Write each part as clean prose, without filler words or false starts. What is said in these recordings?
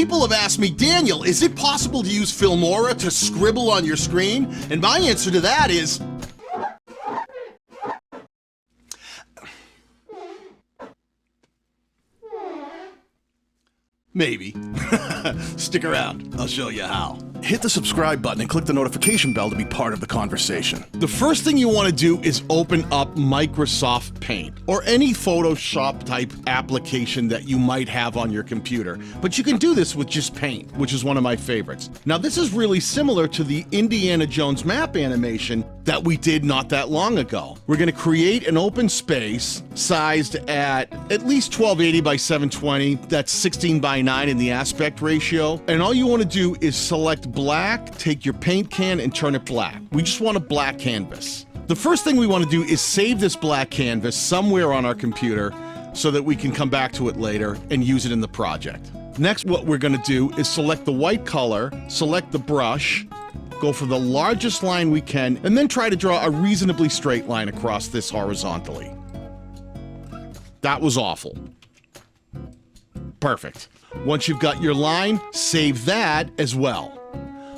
People have asked me, Daniel, is it possible to use Filmora to scribble on your screen? And my answer to that is... maybe. Stick around, I'll show you how. Hit the subscribe button and click the notification bell to be part of the conversation. The first thing you want to do is open up Microsoft Paint or any Photoshop type application that you might have on your computer. But you can do this with just Paint, which is one of my favorites. Now this is really similar to the Indiana Jones map animation that we did not that long ago. We're going to create an open space sized at least 1280 by 720. That's 16 by 9 in the aspect ratio. And all you want to do is select black, take your paint can and turn it black. We just want a black canvas. The first thing we want to do is save this black canvas somewhere on our computer so that we can come back to it later and use it in the project. Next, what we're going to do is select the white color, select the brush, go for the largest line we can, and then try to draw a reasonably straight line across this horizontally. That was awful. Perfect. Once you've got your line, save that as well.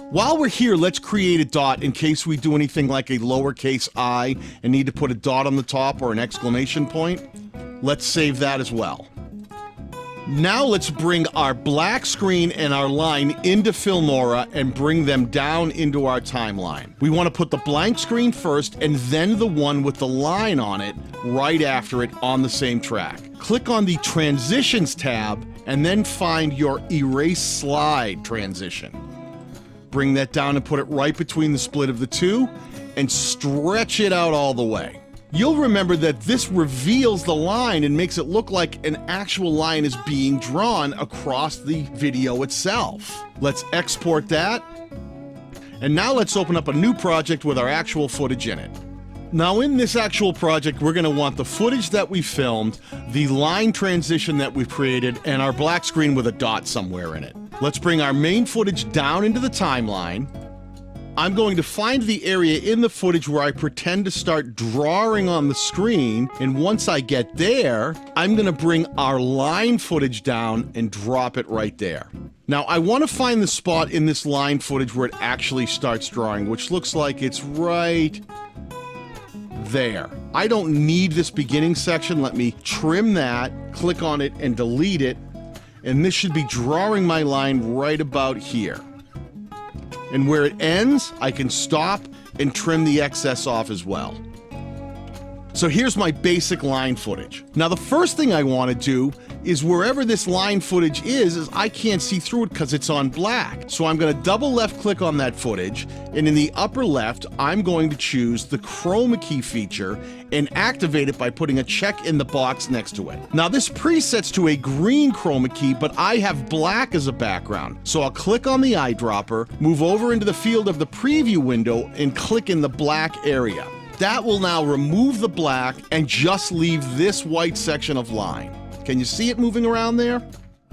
While we're here, let's create a dot in case we do anything like a lowercase I and need to put a dot on the top or an exclamation point. Let's save that as well. Now let's bring our black screen and our line into Filmora and bring them down into our timeline. We want to put the blank screen first and then the one with the line on it right after it on the same track. Click on the Transitions tab and then find your Erase Slide transition. Bring that down and put it right between the split of the two and stretch it out all the way. You'll remember that this reveals the line and makes it look like an actual line is being drawn across the video itself. Let's export that. And now let's open up a new project with our actual footage in it. Now in this actual project, we're going to want the footage that we filmed, the line transition that we've created, and our black screen with a dot somewhere in it. Let's bring our main footage down into the timeline. I'm going to find the area in the footage where I pretend to start drawing on the screen, and once I get there, I'm going to bring our line footage down and drop it right there. Now I want to find the spot in this line footage where it actually starts drawing, which looks like it's right there. I don't need this beginning section. Let me trim that, click on it, and delete it. And this should be drawing my line right about here. And where it ends, I can stop and trim the excess off as well. So here's my basic line footage. Now the first thing I want to do is wherever this line footage is I can't see through it because it's on black. So I'm going to double left click on that footage, and in the upper left, I'm going to choose the chroma key feature and activate it by putting a check in the box next to it. Now this presets to a green chroma key, but I have black as a background. So I'll click on the eyedropper, move over into the field of the preview window, and click in the black area. That will now remove the black and just leave this white section of line. Can you see it moving around there?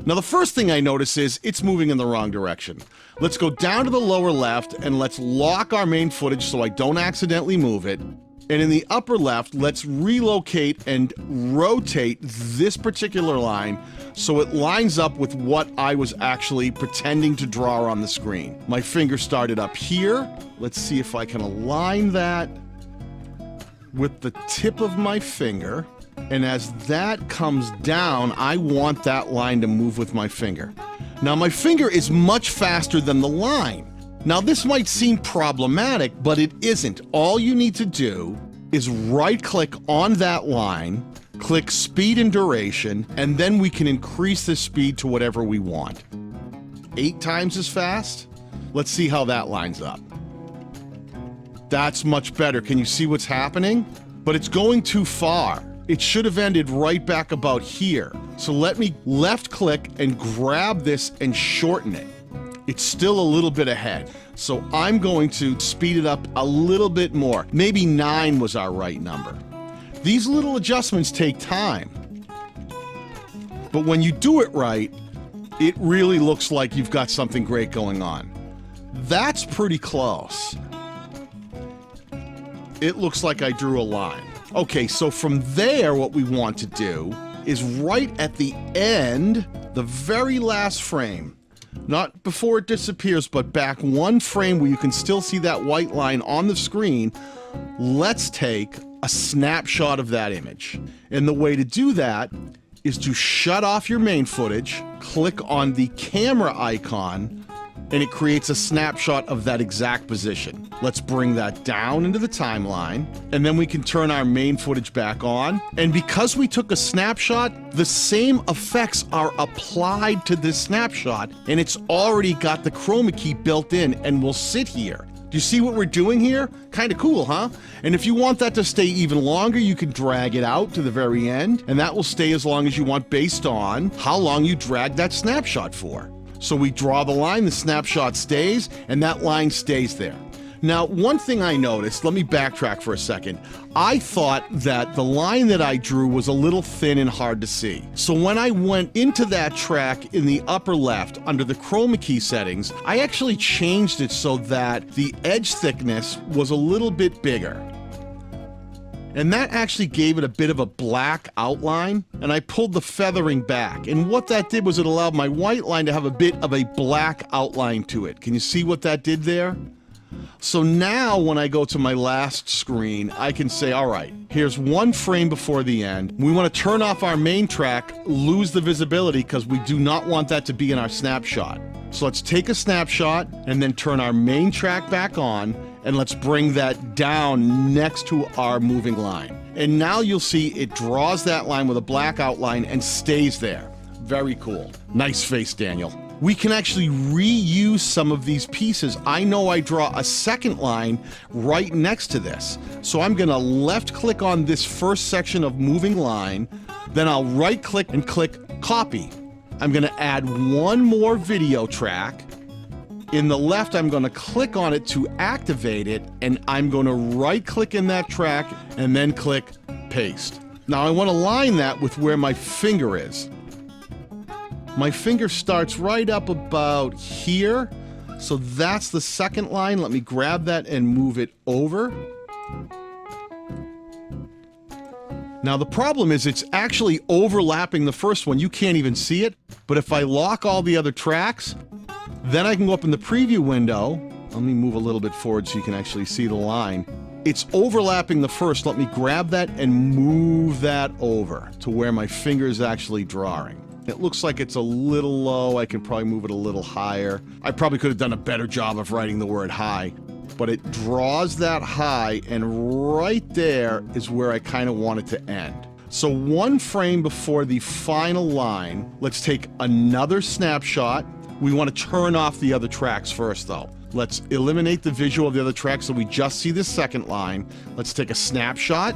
Now the first thing I notice is it's moving in the wrong direction. Let's go down to the lower left and let's lock our main footage so I don't accidentally move it. And in the upper left, let's relocate and rotate this particular line so it lines up with what I was actually pretending to draw on the screen. My finger started up here. Let's see if I can align that with the tip of my finger. And as that comes down, I want that line to move with my finger. Now my finger is much faster than the line. Now this might seem problematic, but it isn't. All you need to do is right-click on that line, click Speed and Duration, and then we can increase the speed to whatever we want. 8 times as fast? Let's see how that lines up. That's much better. Can you see what's happening? But it's going too far. It should have ended right back about here. So let me left-click and grab this and shorten it. It's still a little bit ahead. So I'm going to speed it up a little bit more. Maybe 9 was our right number. These little adjustments take time. But when you do it right, it really looks like you've got something great going on. That's pretty close. It looks like I drew a line. Okay, so from there, what we want to do is right at the end, the very last frame, Not before it disappears, but back one frame where you can still see that white line on the screen. Let's take a snapshot of that image. And the way to do that is to shut off your main footage, click on the camera icon, and it creates a snapshot of that exact position. Let's bring that down into the timeline, and then we can turn our main footage back on. And because we took a snapshot, the same effects are applied to this snapshot, and it's already got the chroma key built in and will sit here. Do you see what we're doing here? Kind of cool, huh? And if you want that to stay even longer, you can drag it out to the very end, and that will stay as long as you want based on how long you drag that snapshot for. So we draw the line, the snapshot stays, and that line stays there. Now, one thing I noticed, let me backtrack for a second. I thought that the line that I drew was a little thin and hard to see. So when I went into that track in the upper left under the chroma key settings, I actually changed it so that the edge thickness was a little bit bigger. And that actually gave it a bit of a black outline, and I pulled the feathering back. And what that did was it allowed my white line to have a bit of a black outline to it. Can you see what that did there? So now when I go to my last screen, I can say, all right, here's one frame before the end. We want to turn off our main track, lose the visibility, because we do not want that to be in our snapshot. So let's take a snapshot and then turn our main track back on, and let's bring that down next to our moving line. And now you'll see it draws that line with a black outline and stays there. Very cool. Nice face, Daniel. We can actually reuse some of these pieces. I know I draw a second line right next to this. So I'm gonna left click on this first section of moving line, then I'll right click and click copy. I'm gonna add one more video track. In the left, I'm gonna click on it to activate it, and I'm gonna right click in that track and then click paste. Now I wanna line that with where my finger is. My finger starts right up about here, so that's the second line. Let me grab that and move it over. Now the problem is it's actually overlapping the first one. You can't even see it, but if I lock all the other tracks, then I can go up in the preview window. Let me move a little bit forward so you can actually see the line. It's overlapping the first. Let me grab that and move that over to where my finger is actually drawing. It looks like it's a little low. I can probably move it a little higher. I probably could have done a better job of writing the word high, but it draws that high, and right there is where I kind of want it to end. So one frame before the final line, let's take another snapshot. We want to turn off the other tracks first though. Let's eliminate the visual of the other tracks so we just see the second line. Let's take a snapshot,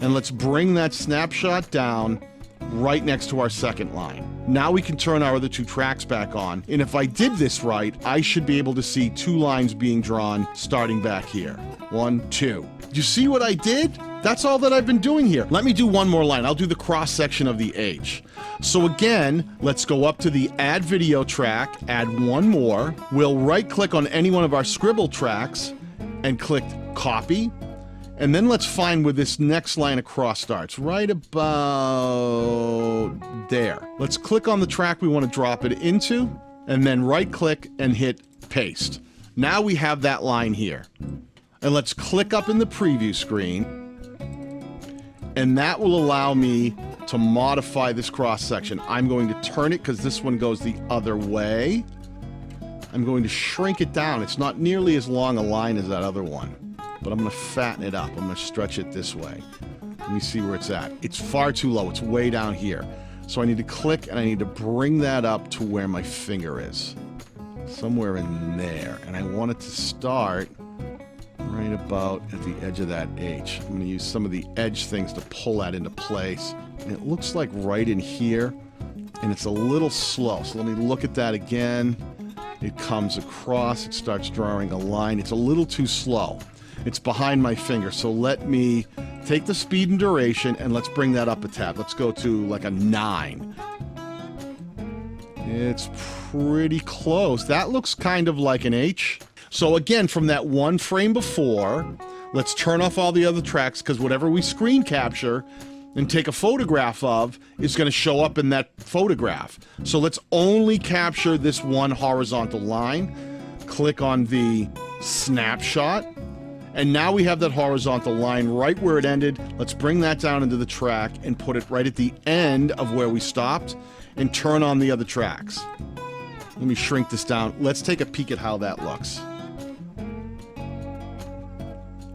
and let's bring that snapshot down right next to our second line. Now we can turn our other two tracks back on, and if I did this right, I should be able to see two lines being drawn starting back here. 1, 2. You see what I did? That's all that I've been doing here. Let me do one more line. I'll do the cross section of the H. So again, let's go up to the add video track, add one more. We'll right click on any one of our scribble tracks and click copy. And then let's find where this next line across starts, right about there. Let's click on the track we want to drop it into, and then right click and hit paste. Now we have that line here. And let's click up in the preview screen, and that will allow me to modify this cross section. I'm going to turn it because this one goes the other way. I'm going to shrink it down. It's not nearly as long a line as that other one, but I'm going to fatten it up. I'm going to stretch it this way. Let me see where it's at. It's far too low. It's way down here. So I need to click, and I need to bring that up to where my finger is. Somewhere in there. And I want it to start right about at the edge of that H. I'm going to use some of the edge things to pull that into place. And it looks like right in here, and it's a little slow. So let me look at that again. It comes across. It starts drawing a line. It's a little too slow. It's behind my finger, so let me take the speed and duration, and let's bring that up a tab. Let's go to like a 9. It's pretty close. That looks kind of like an H. So again, from that one frame before, let's turn off all the other tracks, because whatever we screen capture and take a photograph of is going to show up in that photograph. So let's only capture this one horizontal line. Click on the snapshot. And now we have that horizontal line right where it ended. Let's bring that down into the track and put it right at the end of where we stopped and turn on the other tracks. Let me shrink this down. Let's take a peek at how that looks.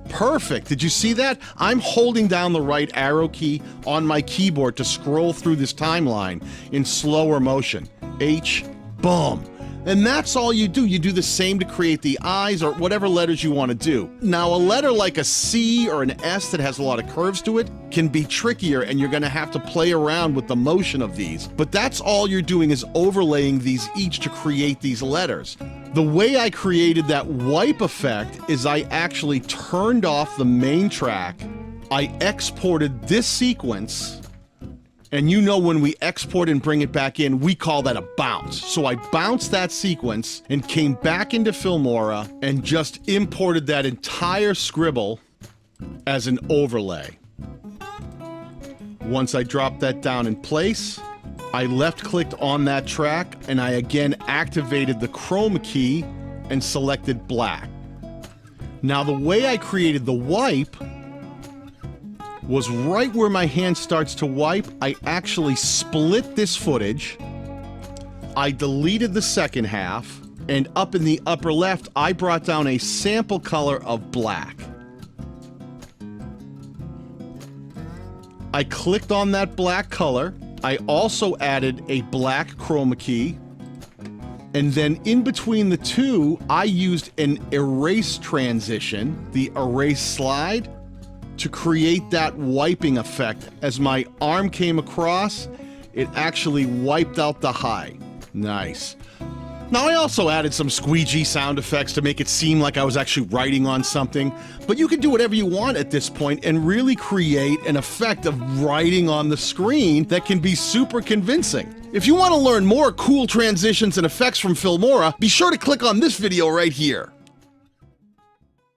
Perfect. Did you see that? I'm holding down the right arrow key on my keyboard to scroll through this timeline in slower motion. H, boom. And that's all you do. You do the same to create the eyes or whatever letters you want to do. Now, a letter like a C or an S that has a lot of curves to it can be trickier, and you're going to have to play around with the motion of these. But that's all you're doing, is overlaying these each to create these letters. The way I created that wipe effect is I actually turned off the main track. I exported this sequence. And you know, when we export and bring it back in, we call that a bounce. So I bounced that sequence and came back into Filmora and just imported that entire scribble as an overlay. Once I dropped that down in place, I left-clicked on that track and I again activated the chroma key and selected black. Now, the way I created the wipe was right where my hand starts to wipe. I actually split this footage. I deleted the second half, and up in the upper left, I brought down a sample color of black. I clicked on that black color. I also added a black chroma key. And then in between the two, I used an erase transition, the erase slide, to create that wiping effect. As my arm came across, it actually wiped out the high. Nice. Now, I also added some squeegee sound effects to make it seem like I was actually writing on something, but you can do whatever you want at this point and really create an effect of writing on the screen that can be super convincing. If you want to learn more cool transitions and effects from Filmora, be sure to click on this video right here.